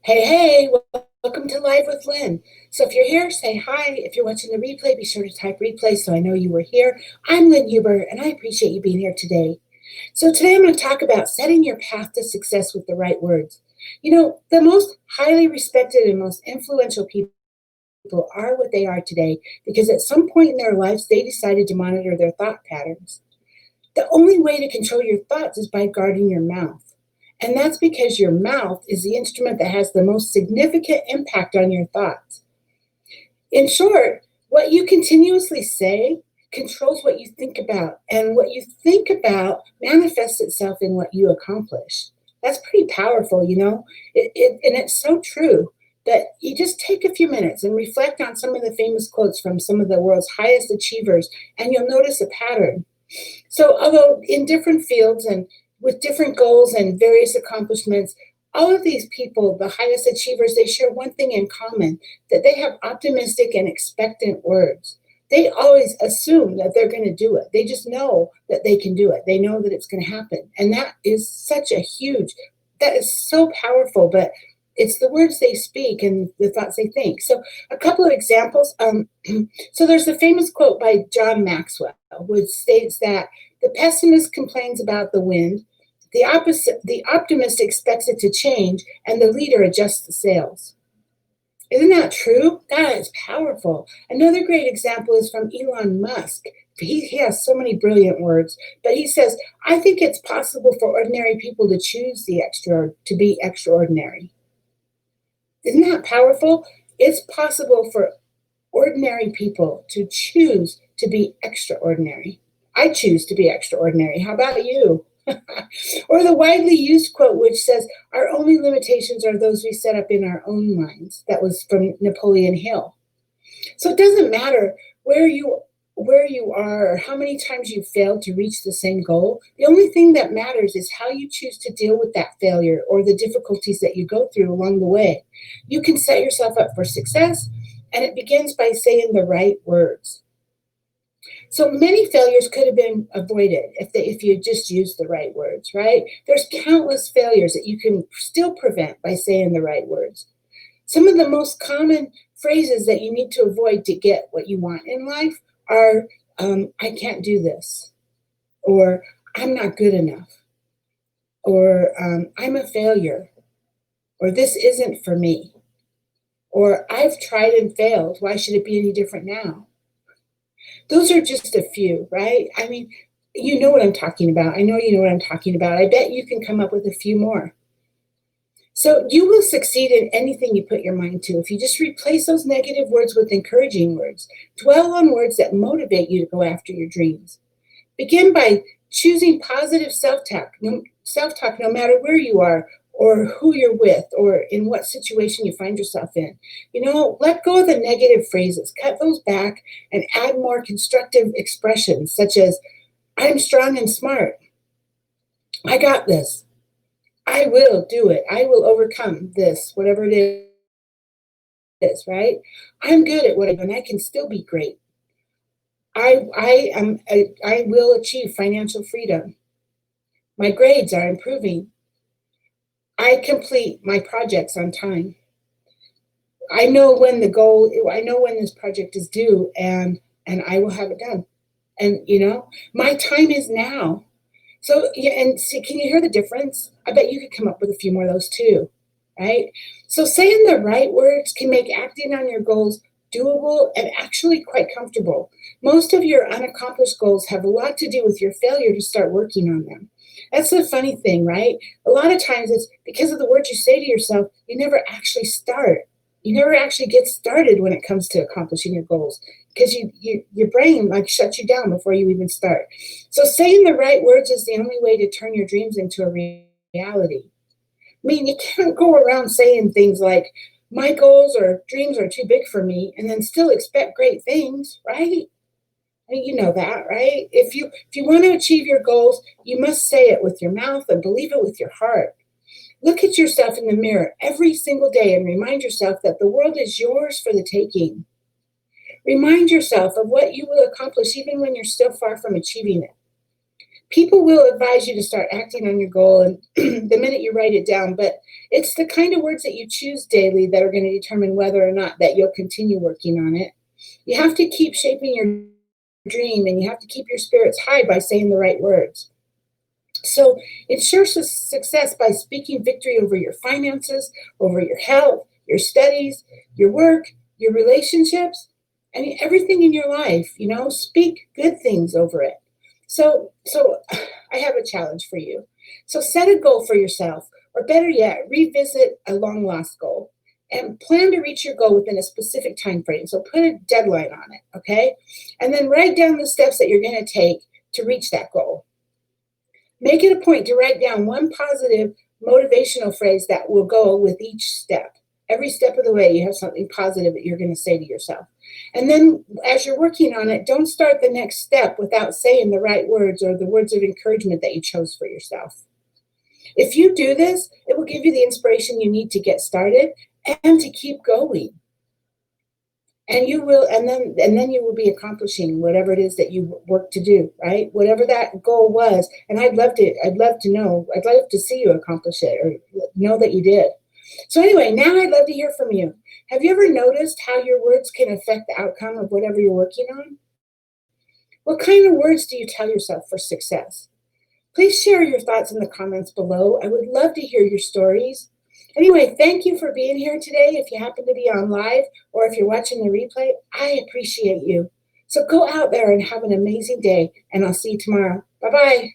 Hey, hey, welcome to Live with Lynn. So if you're here, say hi. If you're watching the replay, be sure to type replay so I know you were here. I'm Lynn Huber, and I appreciate you being here today. So today I'm going to talk about setting your path to success with the right words. The most highly respected and most influential people are what they are today because at some point in their lives, they decided to monitor their thought patterns. The only way to control your thoughts is by guarding your mouth. And that's because your mouth is the instrument that has the most significant impact on your thoughts. In short, what you continuously say controls what you think about, and what you think about manifests itself in what you accomplish. That's pretty powerful, and it's so true that you just take a few minutes and reflect on some of the famous quotes from some of the world's highest achievers, and you'll notice a pattern. So, although in different fields and with different goals and various accomplishments, all of these people, the highest achievers, they share one thing in common, that they have optimistic and expectant words. They always assume that they're going to do it. They just know that they can do it. They know that it's going to happen. And that is so powerful, but it's the words they speak and the thoughts they think. So, a couple of examples. So there's a famous quote by John Maxwell, which states that the pessimist complains about the wind, the optimist expects it to change, and the leader adjusts the sails. Isn't that true? That is powerful. Another great example is from Elon Musk. He has so many brilliant words, but he says, I think it's possible for ordinary people to choose to be extraordinary. Isn't that powerful? It's possible for ordinary people to choose to be extraordinary. I choose to be extraordinary. How about you? Or the widely used quote, which says, our only limitations are those we set up in our own minds. That was from Napoleon Hill. So it doesn't matter where you are or how many times you failed to reach the same goal. The only thing that matters is how you choose to deal with that failure or the difficulties that you go through along the way. You can set yourself up for success, and it begins by saying the right words. So many failures could have been avoided if you just used the right words, right? There's countless failures that you can still prevent by saying the right words. Some of the most common phrases that you need to avoid to get what you want in life are, I can't do this, or I'm not good enough, or I'm a failure, or this isn't for me, or I've tried and failed. Why should it be any different now? Those are just a few, right? I mean, you know what I'm talking about. I know you know what I'm talking about. I bet you can come up with a few more. So you will succeed in anything you put your mind to if you just replace those negative words with encouraging words. Dwell on words that motivate you to go after your dreams. Begin by choosing positive self-talk no matter where you are or who you're with or in what situation you find yourself in. Let go of the negative phrases, cut those back, and add more constructive expressions such as, I'm strong and smart. I got this. I will do it. I will overcome this, whatever it is, right? I'm good at what I do, and I can still be great. I will achieve financial freedom. My grades are improving. I complete my projects on time. I know when this project is due, and I will have it done. And my time is now. So yeah, and see, can you hear the difference? I bet you could come up with a few more of those too, right? So saying the right words can make acting on your goals doable and actually quite comfortable. Most of your unaccomplished goals have a lot to do with your failure to start working on them. That's the funny thing, right? A lot of times it's because of the words you say to yourself, you never actually start. You never actually get started when it comes to accomplishing your goals because your brain like shuts you down before you even start. So saying the right words is the only way to turn your dreams into a reality. I mean, you can't go around saying things like, my goals or dreams are too big for me, and then still expect great things, right? I mean, you know that, right? If you want to achieve your goals, you must say it with your mouth and believe it with your heart. Look at yourself in the mirror every single day and remind yourself that the world is yours for the taking. Remind yourself of what you will accomplish even when you're still far from achieving it. People will advise you to start acting on your goal and the minute you write it down, but it's the kind of words that you choose daily that are going to determine whether or not that you'll continue working on it. You have to keep shaping your dream and you have to keep your spirits high by saying the right words. So ensure success by speaking victory over your finances, over your health, your studies, your work, your relationships, I mean everything in your life, speak good things over it. So I have a challenge for you. So set a goal for yourself, or better yet, revisit a long lost goal and plan to reach your goal within a specific time frame. So put a deadline on it, okay? And then write down the steps that you're going to take to reach that goal. Make it a point to write down one positive motivational phrase that will go with each step. Every step of the way, you have something positive that you're going to say to yourself. And then as you're working on it, don't start the next step without saying the right words or the words of encouragement that you chose for yourself. If you do this, it will give you the inspiration you need to get started and to keep going. And then you will be accomplishing whatever it is that you work to do, right? Whatever that goal was. And I'd love to see you accomplish it or know that you did. So anyway, now I'd love to hear from you. Have you ever noticed how your words can affect the outcome of whatever you're working on? What kind of words do you tell yourself for success? Please share your thoughts in the comments below. I would love to hear your stories. Anyway, thank you for being here today. If you happen to be on live or if you're watching the replay, I appreciate you. So go out there and have an amazing day, and I'll see you tomorrow. Bye-bye.